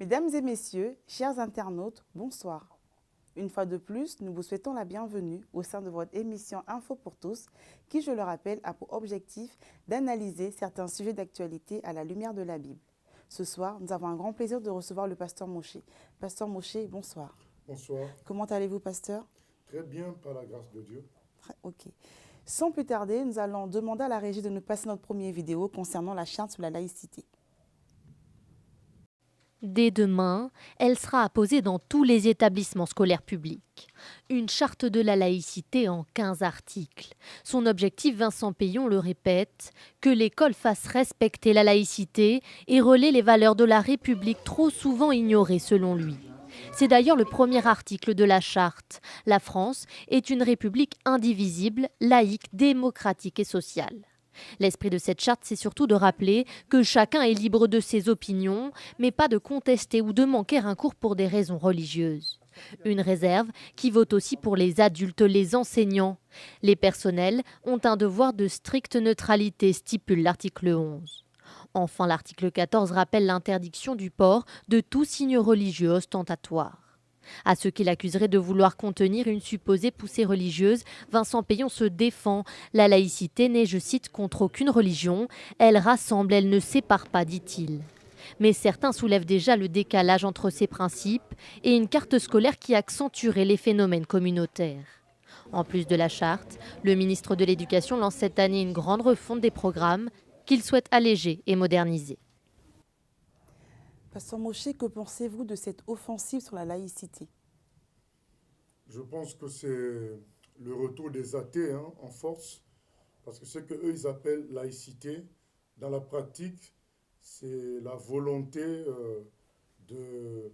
Mesdames et messieurs, chers internautes, bonsoir. Une fois de plus, nous vous souhaitons la bienvenue au sein de votre émission Info pour tous, qui, je le rappelle, a pour objectif d'analyser certains sujets d'actualité à la lumière de la Bible. Ce soir, nous avons un grand plaisir de recevoir le pasteur Moshe. Pasteur Moshe, bonsoir. Bonsoir. Comment allez-vous, pasteur? Très bien, par la grâce de Dieu. Ok. Sans plus tarder, nous allons demander à la régie de nous passer notre première vidéo concernant la charte sur la laïcité. Dès demain, elle sera apposée dans tous les établissements scolaires publics. Une charte de la laïcité en 15 articles. Son objectif, Vincent Peillon le répète, que l'école fasse respecter la laïcité et relaie les valeurs de la République trop souvent ignorées selon lui. C'est d'ailleurs le premier article de la charte. La France est une république indivisible, laïque, démocratique et sociale. L'esprit de cette charte, c'est surtout de rappeler que chacun est libre de ses opinions, mais pas de contester ou de manquer un cours pour des raisons religieuses. Une réserve qui vaut aussi pour les adultes, les enseignants. Les personnels ont un devoir de stricte neutralité, stipule l'article 11. Enfin, l'article 14 rappelle l'interdiction du port de tout signe religieux ostentatoire. À ceux qui l'accuseraient de vouloir contenir une supposée poussée religieuse, Vincent Peillon se défend. La laïcité n'est, je cite, contre aucune religion. Elle rassemble, elle ne sépare pas, dit-il. Mais certains soulèvent déjà le décalage entre ces principes et une carte scolaire qui accentuerait les phénomènes communautaires. En plus de la charte, le ministre de l'Éducation lance cette année une grande refonte des programmes qu'il souhaite alléger et moderniser. Pasteur Moshe, que pensez-vous de cette offensive sur la laïcité? Je pense que c'est le retour des athées en force, parce que ce qu'eux, ils appellent laïcité, dans la pratique, c'est la volonté de,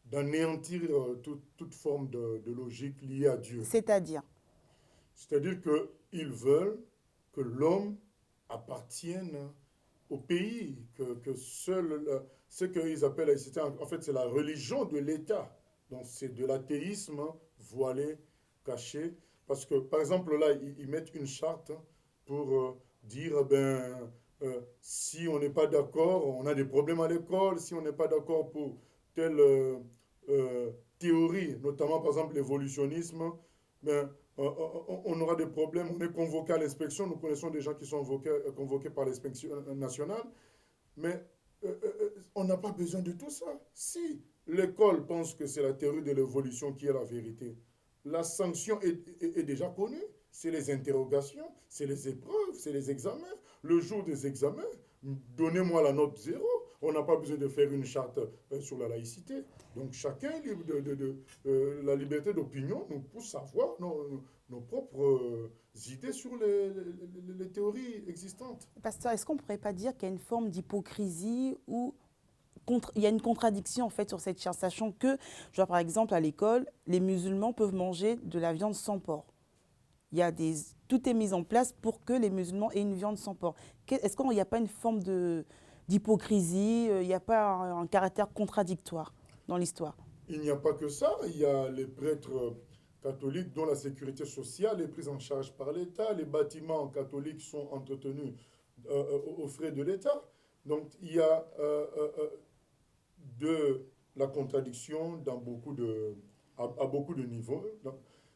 d'anéantir toute forme de logique liée à Dieu. C'est-à-dire? C'est-à-dire qu'ils veulent que l'homme appartienne au pays, que seul, ce qu'ils appellent laïcité, en fait, c'est la religion de l'État. Donc, c'est de l'athéisme voilé, caché. Parce que, par exemple, là, ils mettent une charte pour dire, si on n'est pas d'accord, on a des problèmes à l'école, si on n'est pas d'accord pour telle théorie, notamment, par exemple, l'évolutionnisme, ben, on aura des problèmes, on est convoqué à l'inspection, nous connaissons des gens qui sont convoqués par l'inspection nationale, mais on n'a pas besoin de tout ça. Si l'école pense que c'est la théorie de l'évolution qui est la vérité, la sanction est déjà connue. C'est les interrogations, c'est les épreuves, c'est les examens. Le jour des examens, donnez-moi la note zéro. On n'a pas besoin de faire une charte sur la laïcité. Donc chacun est libre la liberté d'opinion nous pousse à voir nos propres idées sur les théories existantes. Pasteur, est-ce qu'on ne pourrait pas dire qu'il y a une forme d'hypocrisie ou il y a une contradiction en fait sur cette charte, sachant que, genre, par exemple, à l'école, les musulmans peuvent manger de la viande sans porc. Tout est mis en place pour que les musulmans aient une viande sans porc. Est-ce qu'il n'y a pas une forme d'hypocrisie, il n'y a pas un caractère contradictoire dans l'histoire? Il n'y a pas que ça, il y a les prêtres catholiques dont la sécurité sociale est prise en charge par l'État, les bâtiments catholiques sont entretenus aux frais de l'État. Donc il y a de la contradiction à beaucoup de niveaux.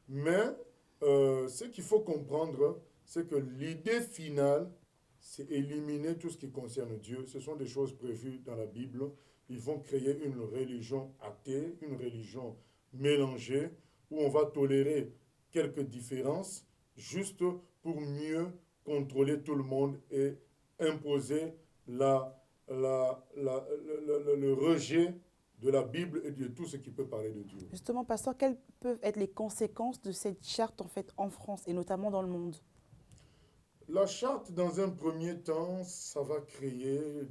Mais ce qu'il faut comprendre, c'est que l'idée finale, c'est éliminer tout ce qui concerne Dieu. Ce sont des choses prévues dans la Bible. Ils vont créer une religion athée, une religion mélangée, où on va tolérer quelques différences, juste pour mieux contrôler tout le monde et imposer le rejet de la Bible et de tout ce qui peut parler de Dieu. Justement, pasteur, quelles peuvent être les conséquences de cette charte en fait en France et notamment dans le monde? La charte, dans un premier temps, ça va créer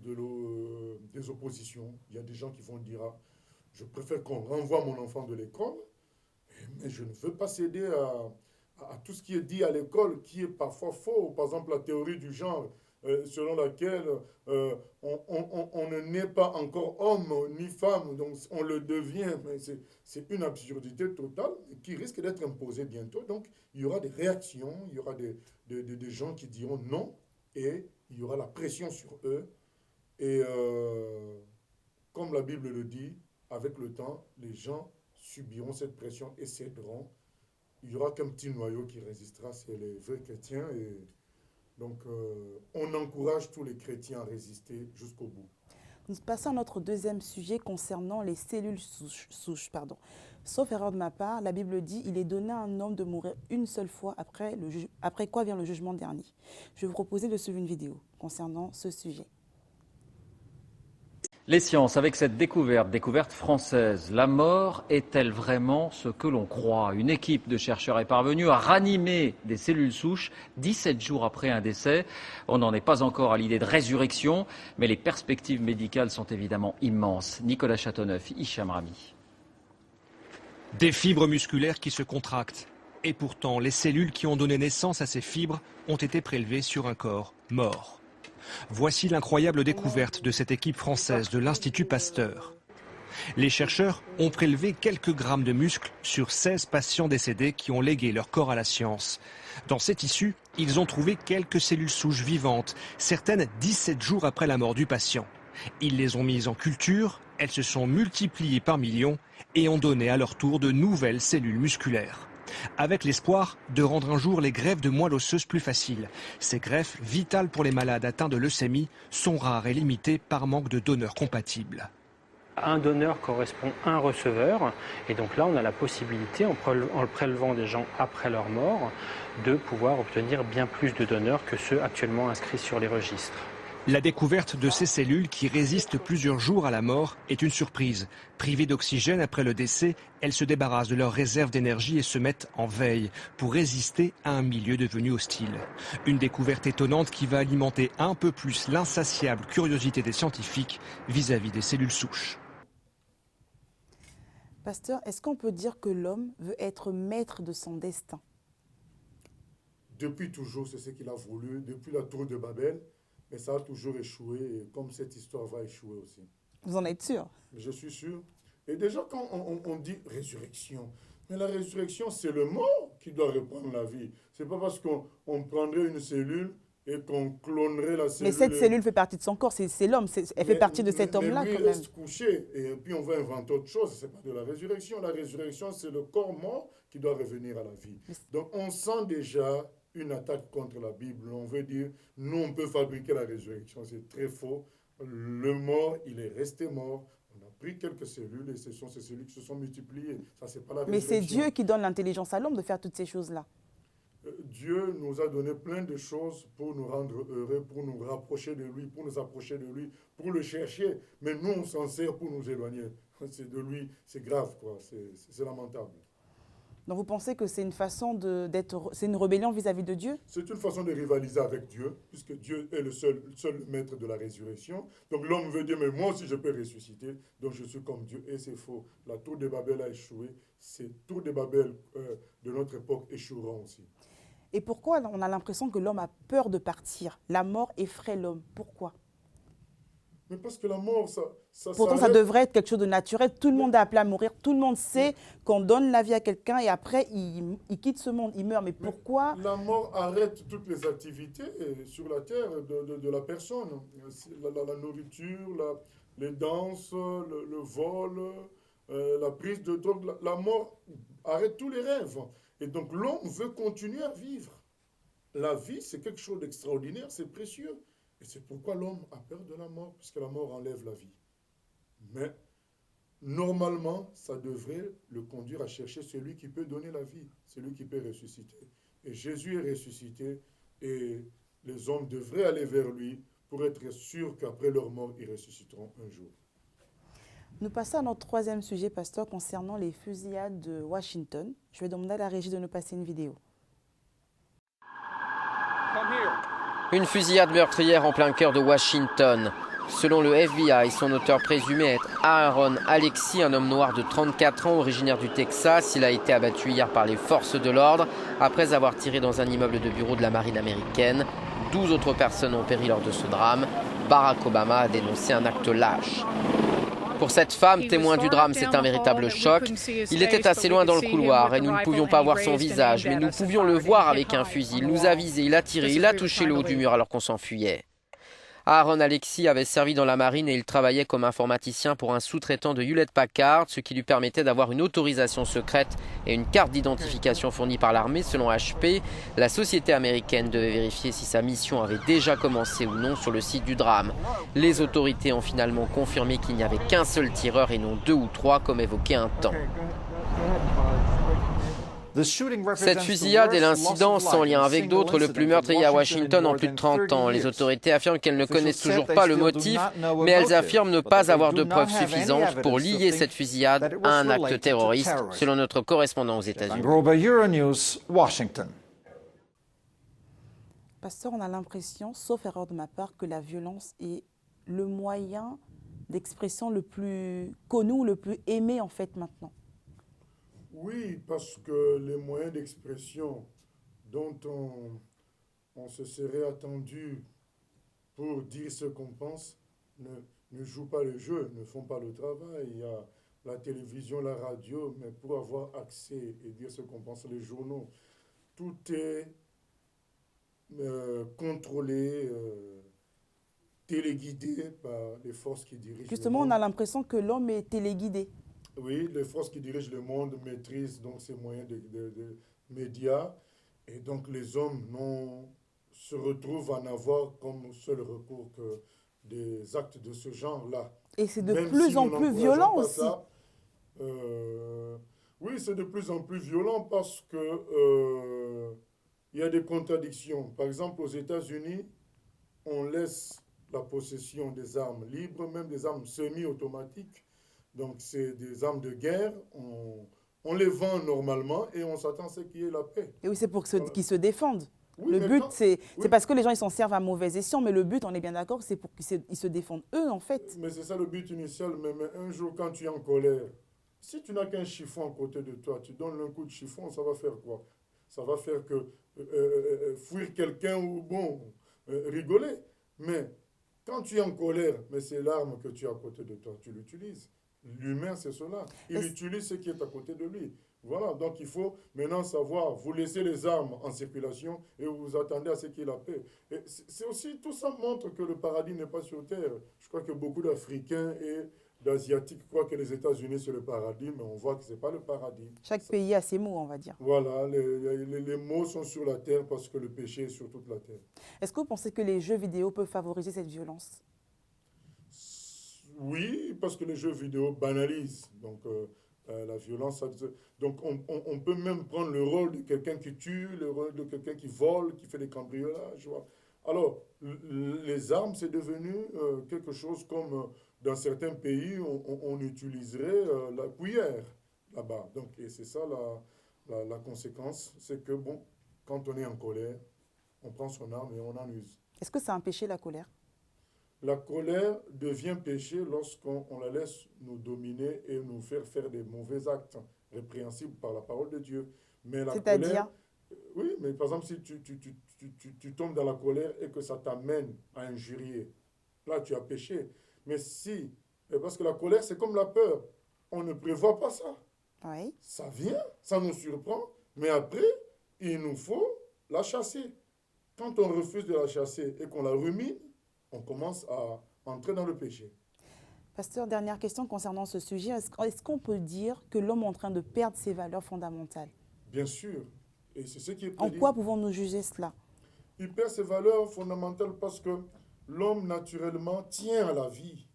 des oppositions. Il y a des gens qui vont dire, ah, je préfère qu'on renvoie mon enfant de l'école, mais je ne veux pas céder à tout ce qui est dit à l'école, qui est parfois faux. Par exemple, la théorie du genre, selon laquelle on ne naît pas encore homme ni femme, donc on le devient. Mais c'est une absurdité totale qui risque d'être imposée bientôt. Donc, il y aura des réactions, il y aura des gens qui diront non, et il y aura la pression sur eux. Et comme la Bible le dit, avec le temps, les gens subiront cette pression et céderont. Il n'y aura qu'un petit noyau qui résistera, c'est les vrais chrétiens. Et donc, on encourage tous les chrétiens à résister jusqu'au bout. Nous passons à notre deuxième sujet concernant les cellules souches. Sauf erreur de ma part, la Bible dit « Il est donné à un homme de mourir une seule fois, après quoi vient le jugement dernier ». Je vais vous proposer de suivre une vidéo concernant ce sujet. Les sciences, avec cette découverte française, la mort est-elle vraiment ce que l'on croit? Une équipe de chercheurs est parvenue à ranimer des cellules souches 17 jours après un décès. On n'en est pas encore à l'idée de résurrection, mais les perspectives médicales sont évidemment immenses. Nicolas Châteauneuf, Hicham Rami. Des fibres musculaires qui se contractent. Et pourtant, les cellules qui ont donné naissance à ces fibres ont été prélevées sur un corps mort. Voici l'incroyable découverte de cette équipe française de l'Institut Pasteur. Les chercheurs ont prélevé quelques grammes de muscles sur 16 patients décédés qui ont légué leur corps à la science. Dans ces tissus, ils ont trouvé quelques cellules souches vivantes, certaines 17 jours après la mort du patient. Ils les ont mises en culture, elles se sont multipliées par millions et ont donné à leur tour de nouvelles cellules musculaires. Avec l'espoir de rendre un jour les greffes de moelle osseuse plus faciles. Ces greffes, vitales pour les malades atteints de leucémie, sont rares et limitées par manque de donneurs compatibles. Un donneur correspond à un receveur, et donc là on a la possibilité, en prélevant des gens après leur mort, de pouvoir obtenir bien plus de donneurs que ceux actuellement inscrits sur les registres. La découverte de ces cellules qui résistent plusieurs jours à la mort est une surprise. Privées d'oxygène après le décès, elles se débarrassent de leurs réserves d'énergie et se mettent en veille pour résister à un milieu devenu hostile. Une découverte étonnante qui va alimenter un peu plus l'insatiable curiosité des scientifiques vis-à-vis des cellules souches. Pasteur, est-ce qu'on peut dire que l'homme veut être maître de son destin? Depuis toujours, c'est ce qu'il a voulu, depuis la tour de Babel. Mais ça a toujours échoué, et comme cette histoire va échouer aussi. Vous en êtes sûr? Je suis sûr. Et déjà, quand on dit résurrection, mais la résurrection, c'est le mort qui doit reprendre la vie. C'est pas parce qu'on prendrait une cellule et qu'on clonerait la cellule. Mais cette cellule fait partie de son corps, c'est l'homme, elle fait partie de cet homme-là. Mais lui, il reste couché, et puis on va inventer autre chose. C'est pas de la résurrection. La résurrection, c'est le corps mort qui doit revenir à la vie. Donc on sent déjà une attaque contre la Bible. On veut dire, nous, on peut fabriquer la résurrection. C'est très faux. Le mort, il est resté mort. On a pris quelques cellules et ce sont ces cellules qui se sont multipliées. Ça, c'est pas la résurrection. Mais c'est Dieu qui donne l'intelligence à l'homme de faire toutes ces choses-là. Dieu nous a donné plein de choses pour nous rendre heureux, pour nous rapprocher de lui, pour nous approcher de lui, pour le chercher. Mais nous, on s'en sert pour nous éloigner. C'est de lui, c'est grave, quoi. C'est lamentable. Donc vous pensez que c'est une façon c'est une rébellion vis-à-vis de Dieu? C'est une façon de rivaliser avec Dieu, puisque Dieu est le seul maître de la résurrection. Donc l'homme veut dire, mais moi aussi je peux ressusciter, donc je suis comme Dieu. Et c'est faux. La tour de Babel a échoué. Ces tours de Babel de notre époque échoueront aussi. Et pourquoi on a l'impression que l'homme a peur de partir? La mort effraie l'homme. Pourquoi? Mais parce que la mort, pourtant, ça devrait être quelque chose de naturel. Tout le monde est appelé à mourir. Tout le monde sait qu'on donne la vie à quelqu'un et après, il quitte ce monde, il meurt. Mais pourquoi? La mort arrête toutes les activités sur la terre de la personne. La nourriture, les danses, le vol, la prise de drogue. La mort arrête tous les rêves. Et donc, l'homme veut continuer à vivre. La vie, c'est quelque chose d'extraordinaire, c'est précieux. Et c'est pourquoi l'homme a peur de la mort, puisque la mort enlève la vie. Mais normalement, ça devrait le conduire à chercher celui qui peut donner la vie, celui qui peut ressusciter. Et Jésus est ressuscité et les hommes devraient aller vers lui pour être sûrs qu'après leur mort, ils ressusciteront un jour. Nous passons à notre troisième sujet, pasteur, concernant les fusillades de Washington. Je vais demander à la régie de nous passer une vidéo. Une fusillade meurtrière en plein cœur de Washington. Selon le FBI, son auteur présumé est Aaron Alexis, un homme noir de 34 ans, originaire du Texas. Il a été abattu hier par les forces de l'ordre après avoir tiré dans un immeuble de bureau de la marine américaine. 12 autres personnes ont péri lors de ce drame. Barack Obama a dénoncé un acte lâche. Pour cette femme, témoin du drame, c'est un véritable choc. Il était assez loin dans le couloir et nous ne pouvions pas voir son visage, mais nous pouvions le voir avec un fusil. Il nous a visés, il a tiré, il a touché le haut du mur alors qu'on s'enfuyait. Aaron Alexis avait servi dans la marine et il travaillait comme informaticien pour un sous-traitant de Hewlett-Packard, ce qui lui permettait d'avoir une autorisation secrète et une carte d'identification fournie par l'armée. Selon HP, la société américaine devait vérifier si sa mission avait déjà commencé ou non sur le site du drame. Les autorités ont finalement confirmé qu'il n'y avait qu'un seul tireur et non 2 ou 3 comme évoqué un temps. Cette fusillade est l'incident sans lien avec d'autres le plus meurtrier à Washington en plus de 30 ans. Les autorités affirment qu'elles ne connaissent toujours pas le motif, mais elles affirment ne pas avoir de preuves suffisantes pour lier cette fusillade à un acte terroriste, selon notre correspondant aux États-Unis. Pasteur, on a l'impression, sauf erreur de ma part, que la violence est le moyen d'expression le plus connu ou le plus aimé en fait maintenant. Oui, parce que les moyens d'expression dont on se serait attendu pour dire ce qu'on pense ne jouent pas le jeu, ne font pas le travail. Il y a la télévision, la radio, mais pour avoir accès et dire ce qu'on pense, les journaux, tout est contrôlé, téléguidé par les forces qui dirigent Justement, le monde. on a l'impression que l'homme est téléguidé. Oui, les forces qui dirigent le monde maîtrisent donc ces moyens de médias et donc les hommes se retrouvent à n'avoir comme seul recours que des actes de ce genre-là. Et c'est de Même plus si en nous plus n'encourageons violent pas aussi. ça, oui, c'est de plus en plus violent parce que il y a des contradictions. Par exemple, aux États-Unis, on laisse la possession des armes libres, même des armes semi-automatiques. Donc, c'est des armes de guerre. On les vend normalement et on s'attend à ce qu'il y ait la paix. Et oui, c'est pour qu'ils se défendent. Oui, Le mais but, quand- c'est oui. parce que les gens ils s'en servent à mauvais escient, mais le but, on est bien d'accord, c'est pour qu'ils se défendent eux, en fait. Mais c'est ça le but initial. Mais un jour, quand tu es en colère, si tu n'as qu'un chiffon à côté de toi, tu donnes un coup de chiffon, ça va faire quoi? Ça va faire que fuir quelqu'un ou rigoler. Mais quand tu es en colère, mais c'est l'arme que tu as à côté de toi, tu l'utilises. L'humain, c'est cela. Il utilise ce qui est à côté de lui. Voilà, donc il faut maintenant savoir, vous laissez les armes en circulation et vous vous attendez à ce qu'il y ait la paix. Et c'est aussi, tout ça montre que le paradis n'est pas sur terre. Je crois que beaucoup d'Africains et d'Asiatiques croient que les États-Unis c'est le paradis, mais on voit que ce n'est pas le paradis. Chaque pays a ses mots, on va dire. Voilà, les mots sont sur la terre parce que le péché est sur toute la terre. Est-ce que vous pensez que les jeux vidéo peuvent favoriser cette violence? Oui, parce que les jeux vidéo banalisent donc, la violence. Donc on peut même prendre le rôle de quelqu'un qui tue, le rôle de quelqu'un qui vole, qui fait des cambriolages. Voilà. Alors, les armes, c'est devenu quelque chose comme dans certains pays, on utiliserait la cuillère là-bas. Donc, et c'est ça la conséquence, c'est que bon, quand on est en colère, on prend son arme et on en use. Est-ce que c'est un péché, la colère? La colère devient péché lorsqu'on la laisse nous dominer et nous faire des mauvais actes répréhensibles par la parole de Dieu. Mais la colère, oui, mais par exemple, si tu tombes dans la colère et que ça t'amène à injurier, là tu as péché. Mais si, parce que la colère c'est comme la peur, on ne prévoit pas ça. Oui. Ça vient, ça nous surprend, mais après, il nous faut la chasser. Quand on refuse de la chasser et qu'on la rumine, on commence à entrer dans le péché. Pasteur, dernière question concernant ce sujet. Est-ce qu'on peut dire que l'homme est en train de perdre ses valeurs fondamentales? Bien sûr. Et c'est ce qui est prédit. En quoi pouvons-nous juger cela? Il perd ses valeurs fondamentales parce que l'homme, naturellement, tient à la vie.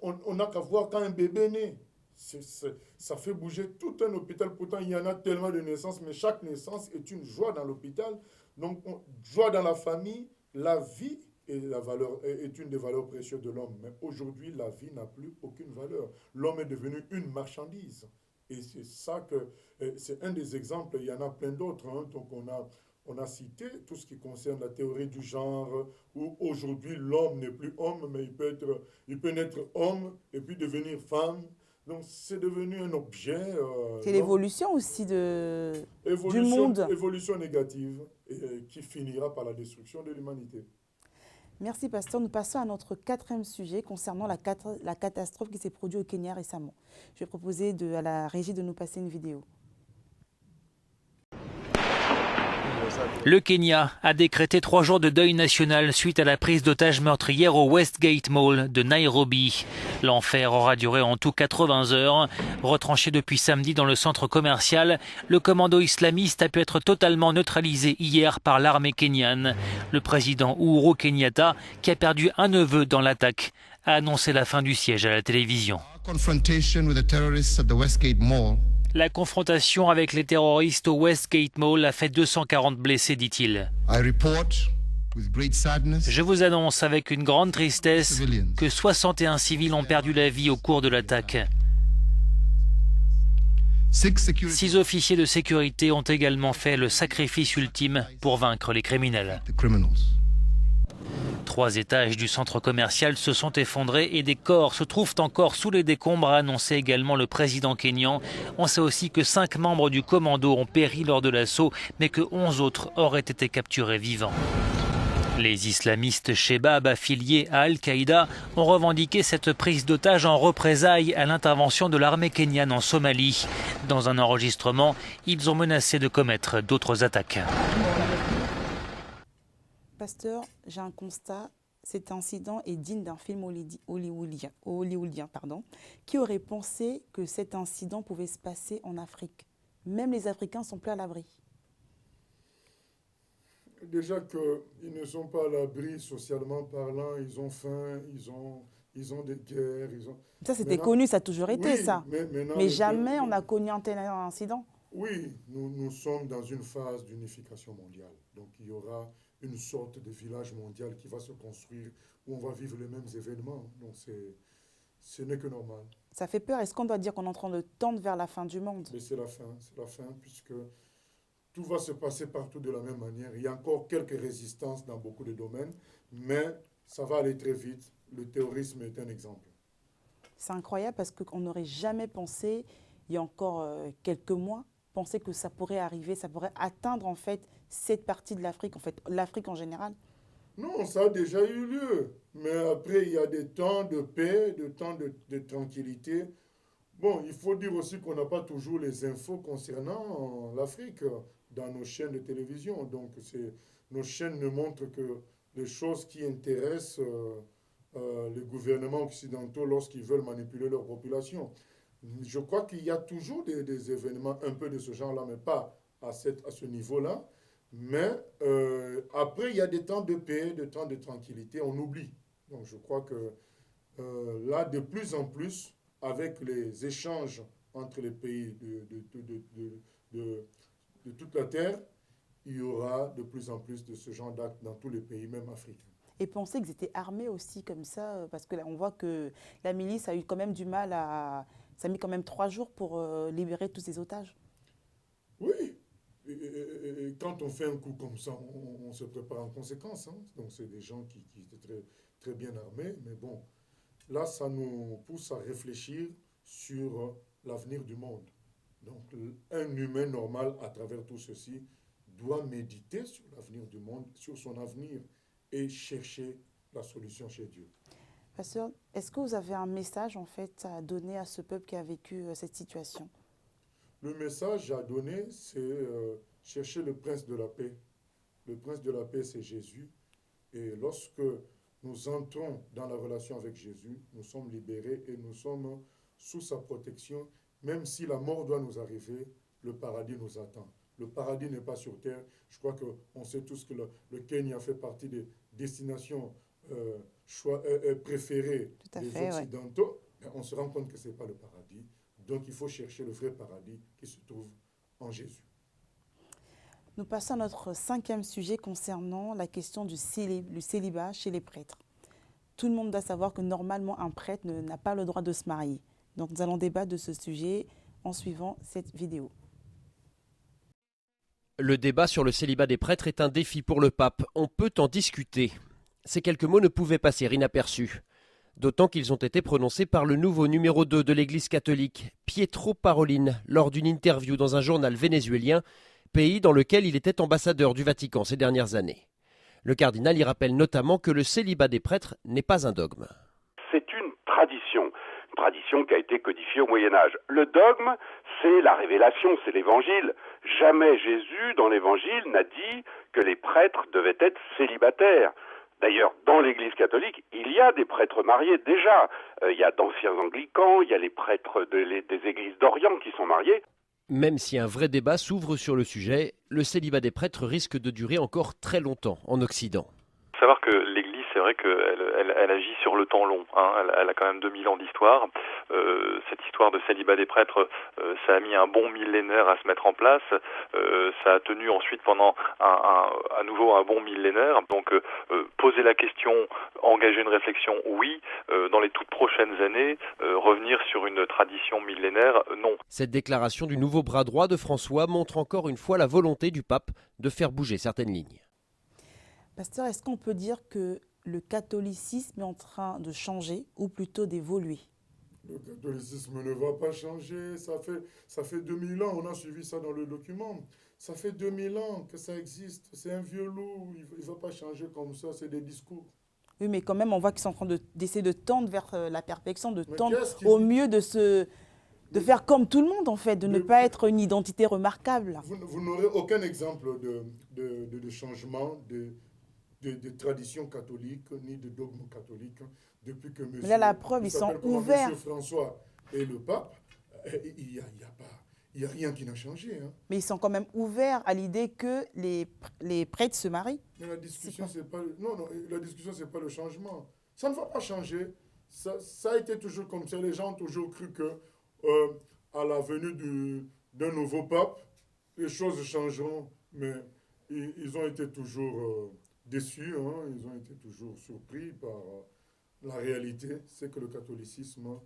On n'a qu'à voir quand un bébé naît. Ça fait bouger tout un hôpital. Pourtant, il y en a tellement de naissances, mais chaque naissance est une joie dans l'hôpital. Donc, joie dans la famille. La vie est une des valeurs précieuses de l'homme. Mais aujourd'hui, la vie n'a plus aucune valeur. L'homme est devenu une marchandise. Et c'est ça que... C'est un des exemples, il y en a plein d'autres. Hein. Donc on a cité tout ce qui concerne la théorie du genre, où aujourd'hui l'homme n'est plus homme, mais il peut naître homme et puis devenir femme. Donc c'est devenu un objet... c'est l'évolution aussi du monde. Évolution négative qui finira par la destruction de l'humanité. Merci, pasteur. Nous passons à notre 4e sujet concernant la catastrophe qui s'est produite au Kenya récemment. Je vais proposer à la régie de nous passer une vidéo. Le Kenya a décrété 3 jours de deuil national suite à la prise d'otages meurtrière au Westgate Mall de Nairobi. L'enfer aura duré en tout 80 heures. Retranché depuis samedi dans le centre commercial, le commando islamiste a pu être totalement neutralisé hier par l'armée kenyane. Le président Uhuru Kenyatta, qui a perdu un neveu dans l'attaque, a annoncé la fin du siège à la télévision. La confrontation avec les terroristes au Westgate Mall a fait 240 blessés, dit-il. Je vous annonce avec une grande tristesse que 61 civils ont perdu la vie au cours de l'attaque. 6 officiers de sécurité ont également fait le sacrifice ultime pour vaincre les criminels. 3 étages du centre commercial se sont effondrés et des corps se trouvent encore sous les décombres, a annoncé également le président kényan. On sait aussi que 5 membres du commando ont péri lors de l'assaut, mais que 11 autres auraient été capturés vivants. Les islamistes Shebab, affiliés à Al-Qaïda, ont revendiqué cette prise d'otage en représailles à l'intervention de l'armée kenyane en Somalie. Dans un enregistrement, ils ont menacé de commettre d'autres attaques. Pasteur, j'ai un constat. Cet incident est digne d'un film hollywoodien. Qui aurait pensé que cet incident pouvait se passer en Afrique? Même les Africains sont plus à l'abri. Déjà qu'ils ne sont pas à l'abri socialement parlant, ils ont faim, ils ont des guerres. Ça, c'était connu, ça a toujours été ça. Mais jamais on a connu un tel incident. Oui, nous sommes dans une phase d'unification mondiale. Donc il y aura une sorte de village mondial qui va se construire, où on va vivre les mêmes événements. Donc ce n'est que normal. Ça fait peur. Est-ce qu'on doit dire qu'on est en train de tendre vers la fin du monde? Mais c'est la fin, puisque tout va se passer partout de la même manière. Il y a encore quelques résistances dans beaucoup de domaines, mais ça va aller très vite. Le terrorisme est un exemple. C'est incroyable parce qu'on n'aurait jamais pensé, il y a encore quelques mois, penser que ça pourrait arriver, ça pourrait atteindre en fait cette partie de l'Afrique, en fait l'Afrique en général. Non, ça a déjà eu lieu. Mais après, il y a des temps de paix, des temps de tranquillité. Bon, il faut dire aussi qu'on n'a pas toujours les infos concernant l'Afrique dans nos chaînes de télévision. Donc, nos chaînes ne montrent que les choses qui intéressent les gouvernements occidentaux lorsqu'ils veulent manipuler leur population. Je crois qu'il y a toujours des événements un peu de ce genre-là, mais pas à ce niveau-là. Mais après, il y a des temps de paix, des temps de tranquillité, on oublie. Donc je crois que là, de plus en plus, avec les échanges entre les pays de toute la Terre, il y aura de plus en plus de ce genre d'actes dans tous les pays, même africains. Et penser qu'ils étaient armés aussi comme ça, parce que là, on voit que la milice a eu quand même du mal à... Ça a mis quand même 3 jours pour libérer tous ces otages. Oui. Et quand on fait un coup comme ça, on se prépare en conséquence. Hein. Donc, c'est des gens qui étaient très, très bien armés. Mais bon, là, ça nous pousse à réfléchir sur l'avenir du monde. Donc, un humain normal, à travers tout ceci, doit méditer sur l'avenir du monde, sur son avenir, et chercher la solution chez Dieu. Pasteur, est-ce que vous avez un message en fait à donner à ce peuple qui a vécu cette situation? Le message à donner, c'est chercher le prince de la paix. Le prince de la paix, c'est Jésus. Et lorsque nous entrons dans la relation avec Jésus, nous sommes libérés et nous sommes sous sa protection. Même si la mort doit nous arriver, le paradis nous attend. Le paradis n'est pas sur terre. Je crois qu'on sait tous que le Kenya fait partie des destinations préférées des Occidentaux. Ouais. On se rend compte que ce n'est pas le paradis. Donc il faut chercher le vrai paradis qui se trouve en Jésus. Nous passons à notre 5e sujet concernant la question du célibat chez les prêtres. Tout le monde doit savoir que normalement un prêtre n'a pas le droit de se marier. Donc nous allons débattre de ce sujet en suivant cette vidéo. Le débat sur le célibat des prêtres est un défi pour le pape. On peut en discuter. Ces quelques mots ne pouvaient passer inaperçus. D'autant qu'ils ont été prononcés par le nouveau numéro 2 de l'Église catholique, Pietro Parolin, lors d'une interview dans un journal vénézuélien, pays dans lequel il était ambassadeur du Vatican ces dernières années. Le cardinal y rappelle notamment que le célibat des prêtres n'est pas un dogme. C'est une tradition tradition qui a été codifiée au Moyen-Âge. Le dogme, c'est la révélation, c'est l'évangile. Jamais Jésus, dans l'évangile, n'a dit que les prêtres devaient être célibataires. D'ailleurs, dans l'Église catholique, il y a des prêtres mariés déjà. Il y a d'anciens anglicans, il y a les prêtres des églises d'Orient qui sont mariés. Même si un vrai débat s'ouvre sur le sujet, le célibat des prêtres risque de durer encore très longtemps en Occident. Il faut savoir que l'Église, c'est vrai qu'elle agit sur le temps long. Elle a quand même 2000 ans d'histoire. Cette histoire de célibat des prêtres, ça a mis un bon millénaire à se mettre en place. Ça a tenu ensuite pendant à nouveau un bon millénaire. Donc poser la question, engager une réflexion, oui. Dans les toutes prochaines années, revenir sur une tradition millénaire, non. Cette déclaration du nouveau bras droit de François montre encore une fois la volonté du pape de faire bouger certaines lignes. Pasteur, est-ce qu'on peut dire que le catholicisme est en train de changer ou plutôt d'évoluer? Le catholicisme ne va pas changer. Ça fait 2000 ans, on a suivi ça dans le document. Ça fait 2000 ans que ça existe. C'est un vieux loup. Il ne va pas changer comme ça. C'est des discours. Oui, mais quand même, on voit qu'ils sont en train d'essayer de tendre vers la perfection, de tendre au mieux de faire comme tout le monde, en fait, de ne pas être une identité remarquable. Vous n'aurez aucun exemple de changement de tradition catholique, ni de dogme catholique, depuis que Mais là, la preuve, ils sont ouverts. M. François et le pape, il n'y a rien qui n'a changé. Mais ils sont quand même ouverts à l'idée que les prêtres se marient. Mais la discussion, c'est pas le changement. Ça ne va pas changer. Ça a été toujours comme ça. Les gens ont toujours cru que à la venue d'un nouveau pape, les choses changeront. Mais ils ont été toujours déçus, ils ont été toujours surpris par la réalité. C'est que le catholicisme,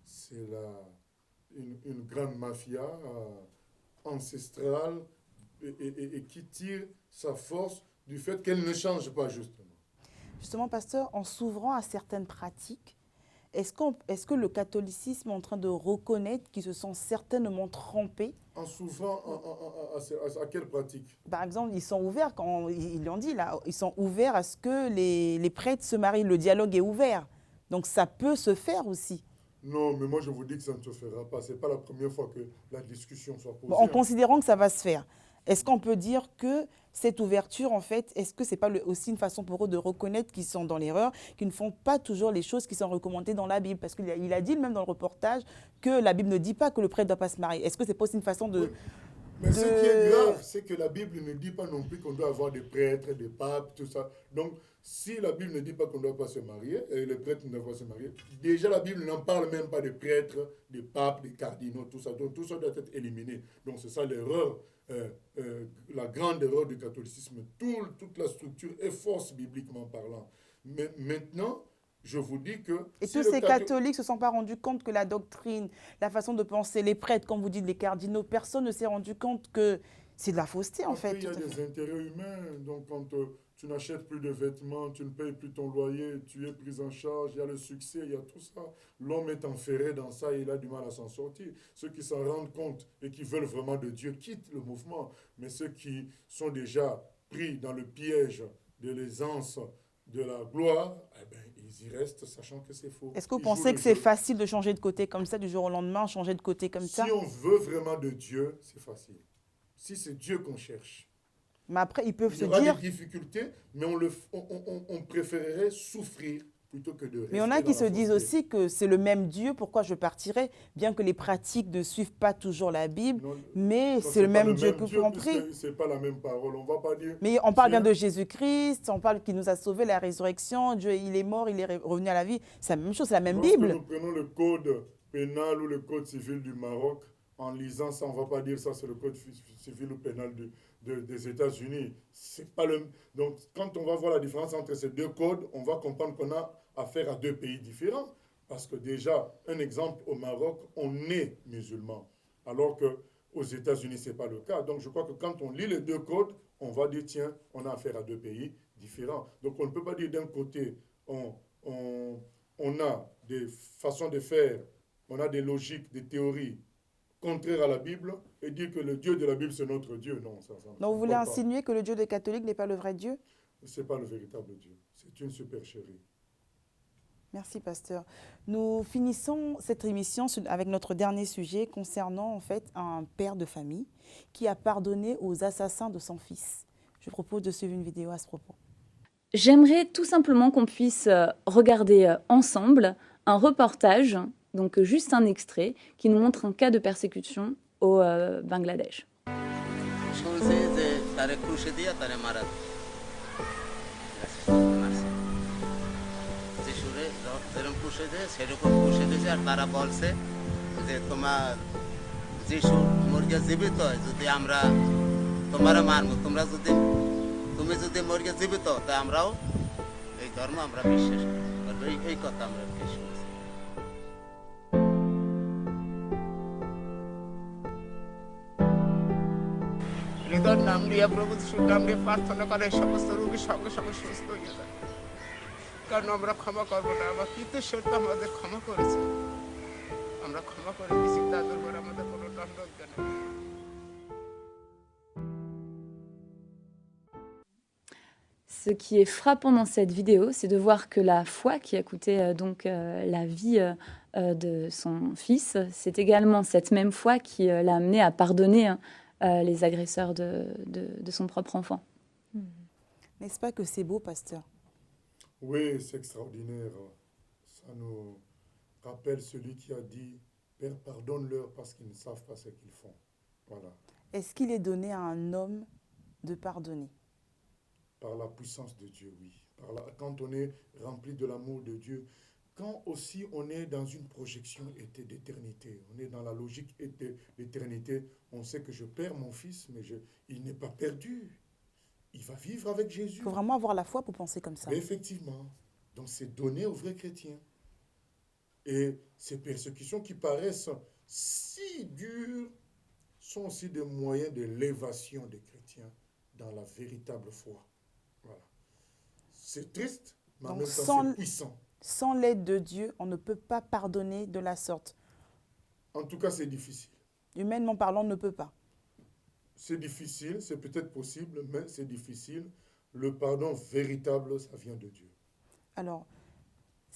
c'est une grande mafia ancestrale et qui tire sa force du fait qu'elle ne change pas, justement. Justement, pasteur, en s'ouvrant à certaines pratiques, est-ce que le catholicisme est en train de reconnaître qu'ils se sont certainement trompés? En s'ouvrant à quelle pratique? Par exemple, ils sont ouverts, quand ils l'ont dit là, ils sont ouverts à ce que les prêtres se marient. Le dialogue est ouvert. Donc ça peut se faire aussi. Non, mais moi je vous dis que ça ne se fera pas. Ce n'est pas la première fois que la discussion soit posée. Bon, en considérant que ça va se faire, est-ce qu'on peut dire que cette ouverture, en fait, est-ce que ce n'est pas aussi une façon pour eux de reconnaître qu'ils sont dans l'erreur, qu'ils ne font pas toujours les choses qui sont recommandées dans la Bible? Parce qu'il a dit même dans le reportage que la Bible ne dit pas que le prêtre ne doit pas se marier. Est-ce que ce n'est pas aussi une façon de... Oui. Mais ce qui est grave, c'est que la Bible ne dit pas non plus qu'on doit avoir des prêtres, des papes, tout ça. Donc, si la Bible ne dit pas qu'on ne doit pas se marier, et les prêtres ne doivent pas se marier, déjà la Bible n'en parle même pas des prêtres, des papes, des cardinaux, tout ça. Donc, tout ça doit être éliminé. Donc, c'est ça l'erreur, la grande erreur du catholicisme. Toute la structure est fausse bibliquement parlant. Mais maintenant... Je vous dis que... Et tous ces catholiques ne se sont pas rendus compte que la doctrine, la façon de penser, les prêtres, comme vous dites, les cardinaux, personne ne s'est rendu compte que c'est de la fausseté, en fait. Il y a des intérêts humains. Donc, quand tu n'achètes plus de vêtements, tu ne payes plus ton loyer, tu es pris en charge, il y a le succès, il y a tout ça. L'homme est enferré dans ça et il a du mal à s'en sortir. Ceux qui s'en rendent compte et qui veulent vraiment de Dieu quittent le mouvement. Mais ceux qui sont déjà pris dans le piège de l'aisance, de la gloire, ils y restent sachant que c'est faux. Est-ce que vous pensez que c'est facile de changer de côté comme ça, du jour au lendemain, changer de côté comme ça? Si on veut vraiment de Dieu, c'est facile. Si c'est Dieu qu'on cherche. Mais après, ils peuvent se dire... Il y aura des difficultés, mais on préférerait souffrir plutôt que de rester. Mais il y en a qui se disent aussi que c'est le même Dieu, pourquoi je partirais, bien que les pratiques ne suivent pas toujours la Bible, mais c'est le même Dieu que vous comprenez. Ce n'est pas la même parole, on ne va pas dire... Mais on parle bien de Jésus-Christ, on parle qu'il nous a sauvés, la résurrection, Dieu il est mort, il est revenu à la vie, c'est la même chose, c'est la même Bible. Lorsque nous prenons le code pénal ou le code civil du Maroc, en lisant ça, on ne va pas dire ça c'est le code civil ou pénal des États-Unis. C'est pas le... Donc, quand on va voir la différence entre ces deux codes, on va comprendre qu'on a affaire à deux pays différents. Parce que déjà, un exemple, au Maroc, on est musulman. Alors qu'aux États-Unis, ce n'est pas le cas. Donc, je crois que quand on lit les deux codes, on va dire, tiens, on a affaire à deux pays différents. Donc, on ne peut pas dire d'un côté, on a des façons de faire, on a des logiques, des théories contraires à la Bible et dire que le Dieu de la Bible, c'est notre Dieu. Non, ça donc, vous voulez insinuer que le Dieu des catholiques n'est pas le vrai Dieu? Ce n'est pas le véritable Dieu. C'est une supercherie. Merci, pasteur. Nous finissons cette émission avec notre dernier sujet concernant en fait un père de famille qui a pardonné aux assassins de son fils. Je propose de suivre une vidéo à ce propos. J'aimerais tout simplement qu'on puisse regarder ensemble un reportage, donc juste un extrait, qui nous montre un cas de persécution au Bangladesh. তুমি যদি মরিয়া জীবিত তাই আমরাও এই ধর্ম আমরা বিশ্বাস করি এই কথা আমরা শুনছি। হৃদয়ের নাম নিয়ে প্রভু যিশুর নাম নিয়ে প্রার্থনা করে সমস্ত রোগী সঙ্গে সঙ্গে সুস্থ হয়ে যায়, কারণ আমরা ক্ষমা করবো না। আমার পিতৃশ্বর তো আমাদের ক্ষমা করেছে, আমরা ক্ষমা করে দিয়েছি, তাদের উপর আমাদের কোনো দণ্ড দেয় না। Ce qui est frappant dans cette vidéo, c'est de voir que la foi qui a coûté la vie de son fils, c'est également cette même foi qui l'a amené à pardonner les agresseurs de son propre enfant. N'est-ce pas que c'est beau, pasteur? Oui, c'est extraordinaire. Ça nous rappelle celui qui a dit « Père, pardonne-leur parce qu'ils ne savent pas ce qu'ils font. » Voilà. Est-ce qu'il est donné à un homme de pardonner? Par la puissance de Dieu, oui. Quand on est rempli de l'amour de Dieu, quand aussi on est dans une projection d'éternité, on est dans la logique d'éternité, on sait que je perds mon fils, mais il n'est pas perdu. Il va vivre avec Jésus. Il faut vraiment avoir la foi pour penser comme ça. Mais effectivement. Donc c'est donné aux vrais chrétiens. Et ces persécutions qui paraissent si dures sont aussi des moyens de l'élévation des chrétiens dans la véritable foi. Voilà. C'est triste, mais en même temps c'est puissant. Sans l'aide de Dieu, on ne peut pas pardonner de la sorte. En tout cas, c'est difficile. Humainement parlant, on ne peut pas. C'est difficile, c'est peut-être possible, mais c'est difficile. Le pardon véritable, ça vient de Dieu. Alors,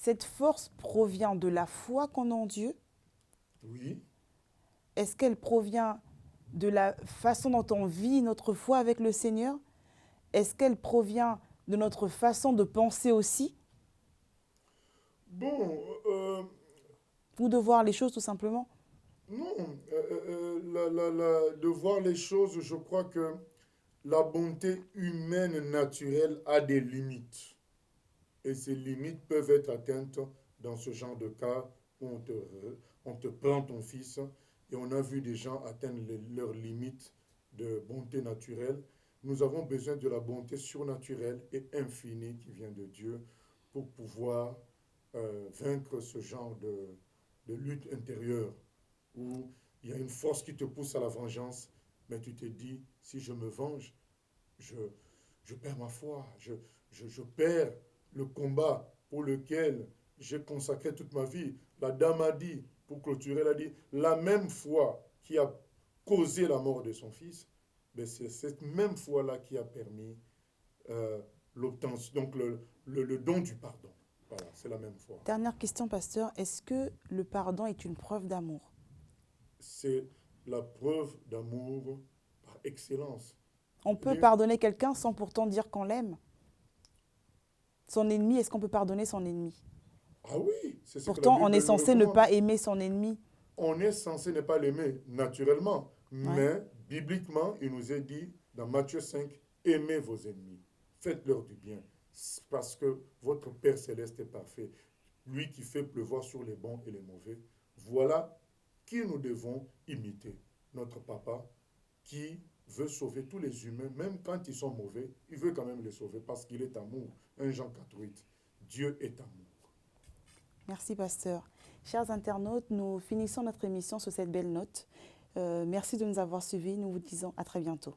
cette force provient de la foi qu'on a en Dieu? Oui. Est-ce qu'elle provient de la façon dont on vit notre foi avec le Seigneur? Est-ce qu'elle provient de notre façon de penser aussi? Bon. Ou de voir les choses tout simplement? Non. De voir les choses, je crois que la bonté humaine naturelle a des limites. Et ces limites peuvent être atteintes dans ce genre de cas où on te prend ton fils et on a vu des gens atteindre leurs limites de bonté naturelle. Nous avons besoin de la bonté surnaturelle et infinie qui vient de Dieu pour pouvoir vaincre ce genre de lutte intérieure où il y a une force qui te pousse à la vengeance, mais tu te dis, si je me venge, je perds ma foi, je perds le combat pour lequel j'ai consacré toute ma vie. La dame a dit, pour clôturer, elle a dit, la même foi qui a causé la mort de son fils, mais c'est cette même foi-là qui a permis l'obtention, donc le don du pardon. Voilà, c'est la même foi. Dernière question, pasteur. Est-ce que le pardon est une preuve d'amour? C'est la preuve d'amour par excellence. On peut pardonner quelqu'un sans pourtant dire qu'on l'aime? Son ennemi, est-ce qu'on peut pardonner son ennemi? Ah oui, c'est ça. Pourtant, on est censé ne pas aimer son ennemi. On est censé ne pas l'aimer naturellement, mais bibliquement, il nous est dit dans Matthieu 5, aimez vos ennemis, faites-leur du bien, parce que votre Père céleste est parfait, lui qui fait pleuvoir sur les bons et les mauvais. Voilà qui nous devons imiter, notre Papa qui veut sauver tous les humains, même quand ils sont mauvais, il veut quand même les sauver parce qu'il est amour. 1 Jean 4:8, Dieu est amour. Merci, pasteur. Chers internautes, nous finissons notre émission sur cette belle note. Merci de nous avoir suivis. Nous vous disons à très bientôt.